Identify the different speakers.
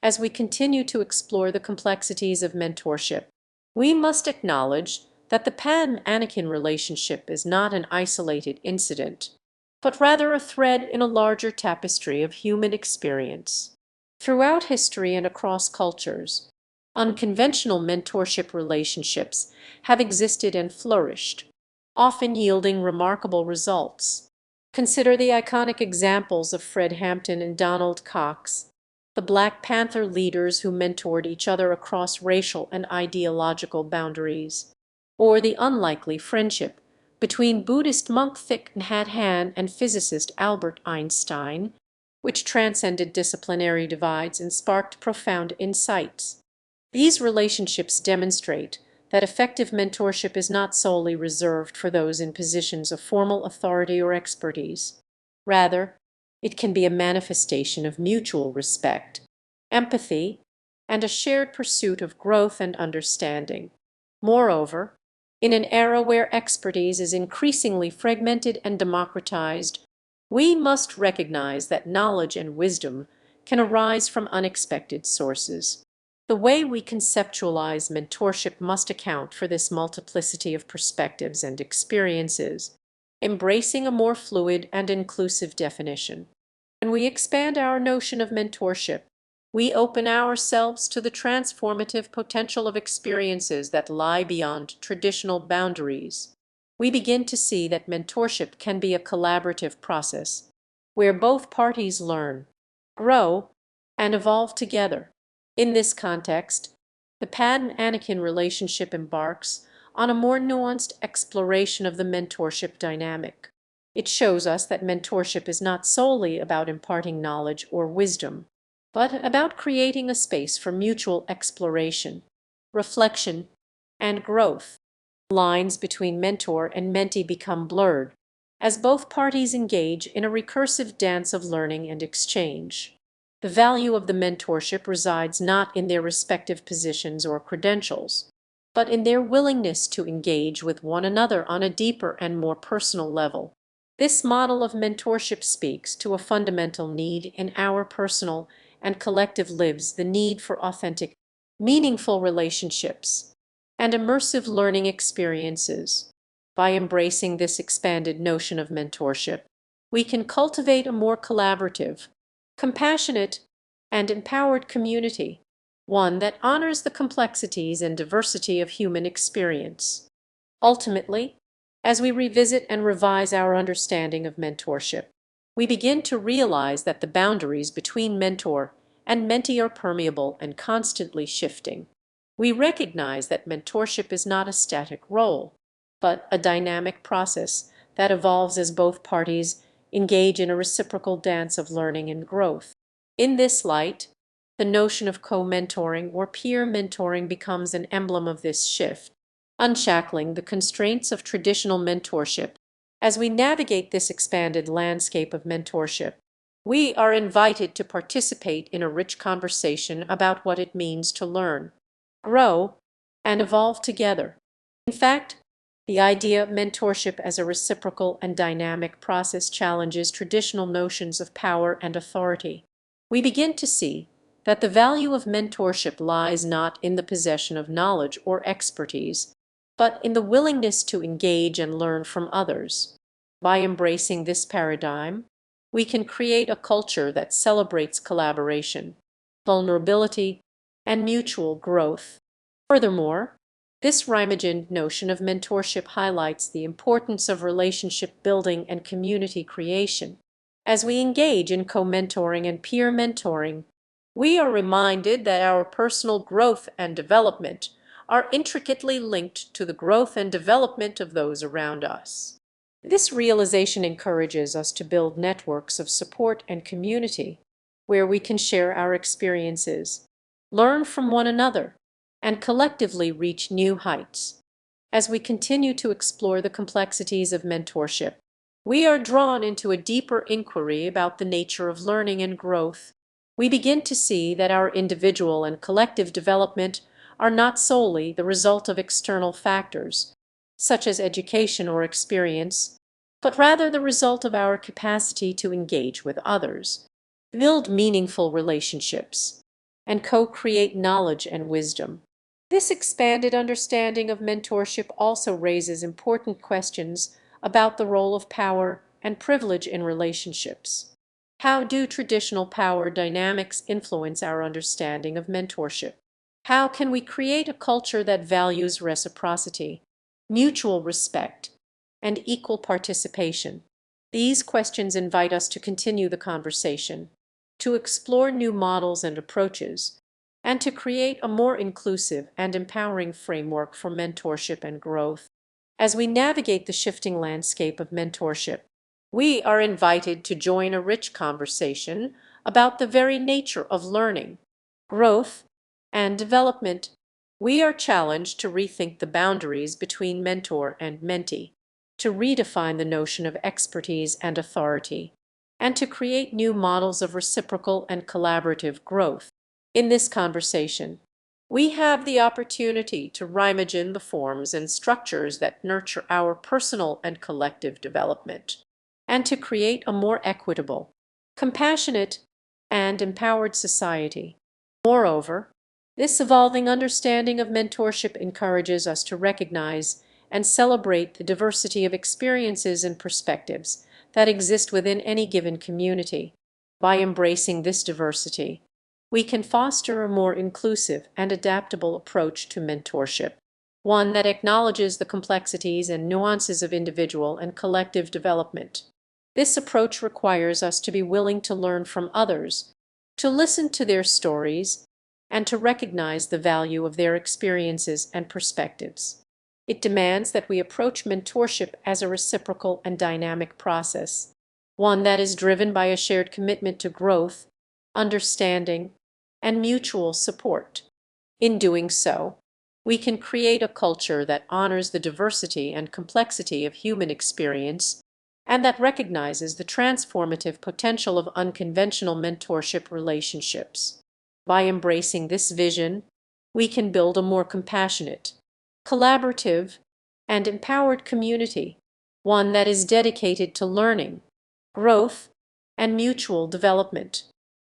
Speaker 1: As we continue to explore the complexities of mentorship, we must acknowledge that the Pan-Anakin relationship is not an isolated incident, but rather a thread in a larger tapestry of human experience. Throughout history and across cultures, unconventional mentorship relationships have existed and flourished, often yielding remarkable results. Consider the iconic examples of Fred Hampton and Donald Cox, the Black Panther leaders who mentored each other across racial and ideological boundaries, or the unlikely friendship between Buddhist monk Thich Nhat Hanh and physicist Albert Einstein, which transcended disciplinary divides and sparked profound insights. These relationships demonstrate that effective mentorship is not solely reserved for those in positions of formal authority or expertise. Rather, it can be a manifestation of mutual respect, empathy, and a shared pursuit of growth and understanding. Moreover, in an era where expertise is increasingly fragmented and democratized, we must recognize that knowledge and wisdom can arise from unexpected sources. The way we conceptualize mentorship must account for this multiplicity of perspectives and experiences, embracing a more fluid and inclusive definition. When we expand our notion of mentorship, we open ourselves to the transformative potential of experiences that lie beyond traditional boundaries. We begin to see that mentorship can be a collaborative process where both parties learn, grow, and evolve together. In this context, the Pan-Anakin relationship embarks on a more nuanced exploration of the mentorship dynamic. It shows us that mentorship is not solely about imparting knowledge or wisdom, but about creating a space for mutual exploration, reflection, and growth. Lines between mentor and mentee become blurred as both parties engage in a recursive dance of learning and exchange. The value of the mentorship resides not in their respective positions or credentials, but in their willingness to engage with one another on a deeper and more personal level. This model of mentorship speaks to a fundamental need in our personal and collective lives: the need for authentic, meaningful relationships and immersive learning experiences. By embracing this expanded notion of mentorship, we can cultivate a more collaborative, compassionate, and empowered community, one that honors the complexities and diversity of human experience. Ultimately, as we revisit and revise our understanding of mentorship, we begin to realize that the boundaries between mentor and mentee are permeable and constantly shifting. We recognize that mentorship is not a static role, but a dynamic process that evolves as both parties engage in a reciprocal dance of learning and growth. In this light, the notion of co-mentoring or peer mentoring becomes an emblem of this shift, unshackling the constraints of traditional mentorship. As we navigate this expanded landscape of mentorship, we are invited to participate in a rich conversation about what it means to learn, grow, and evolve together. In fact, the idea of mentorship as a reciprocal and dynamic process challenges traditional notions of power and authority. We begin to see that the value of mentorship lies not in the possession of knowledge or expertise, but in the willingness to engage and learn from others. By embracing this paradigm, we can create a culture that celebrates collaboration, vulnerability, and mutual growth. Furthermore, this reimagined notion of mentorship highlights the importance of relationship building and community creation. As we engage in co-mentoring and peer mentoring, we are reminded that our personal growth and development are intricately linked to the growth and development of those around us. This realization encourages us to build networks of support and community where we can share our experiences, learn from one another, and collectively reach new heights. As we continue to explore the complexities of mentorship, we are drawn into a deeper inquiry about the nature of learning and growth. We begin to see that our individual and collective development are not solely the result of external factors, such as education or experience, but rather the result of our capacity to engage with others, build meaningful relationships, and co-create knowledge and wisdom. This expanded understanding of mentorship also raises important questions about the role of power and privilege in relationships. How do traditional power dynamics influence our understanding of mentorship? How can we create a culture that values reciprocity, mutual respect, and equal participation? These questions invite us to continue the conversation, to explore new models and approaches, and to create a more inclusive and empowering framework for mentorship and growth. As we navigate the shifting landscape of mentorship, we are invited to join a rich conversation about the very nature of learning, growth, and development. We are challenged to rethink the boundaries between mentor and mentee, to redefine the notion of expertise and authority, and to create new models of reciprocal and collaborative growth. In this conversation, we have the opportunity to reimagine the forms and structures that nurture our personal and collective development, and to create a more equitable, compassionate, and empowered society. Moreover, this evolving understanding of mentorship encourages us to recognize and celebrate the diversity of experiences and perspectives that exist within any given community. By embracing this diversity, we can foster a more inclusive and adaptable approach to mentorship, one that acknowledges the complexities and nuances of individual and collective development. This approach requires us to be willing to learn from others, to listen to their stories, and to recognize the value of their experiences and perspectives. It demands that we approach mentorship as a reciprocal and dynamic process, one that is driven by a shared commitment to growth, understanding, and mutual support. In doing so, we can create a culture that honors the diversity and complexity of human experience and that recognizes the transformative potential of unconventional mentorship relationships. By embracing this vision, we can build a more compassionate, collaborative, and empowered community, one that is dedicated to learning, growth, and mutual development.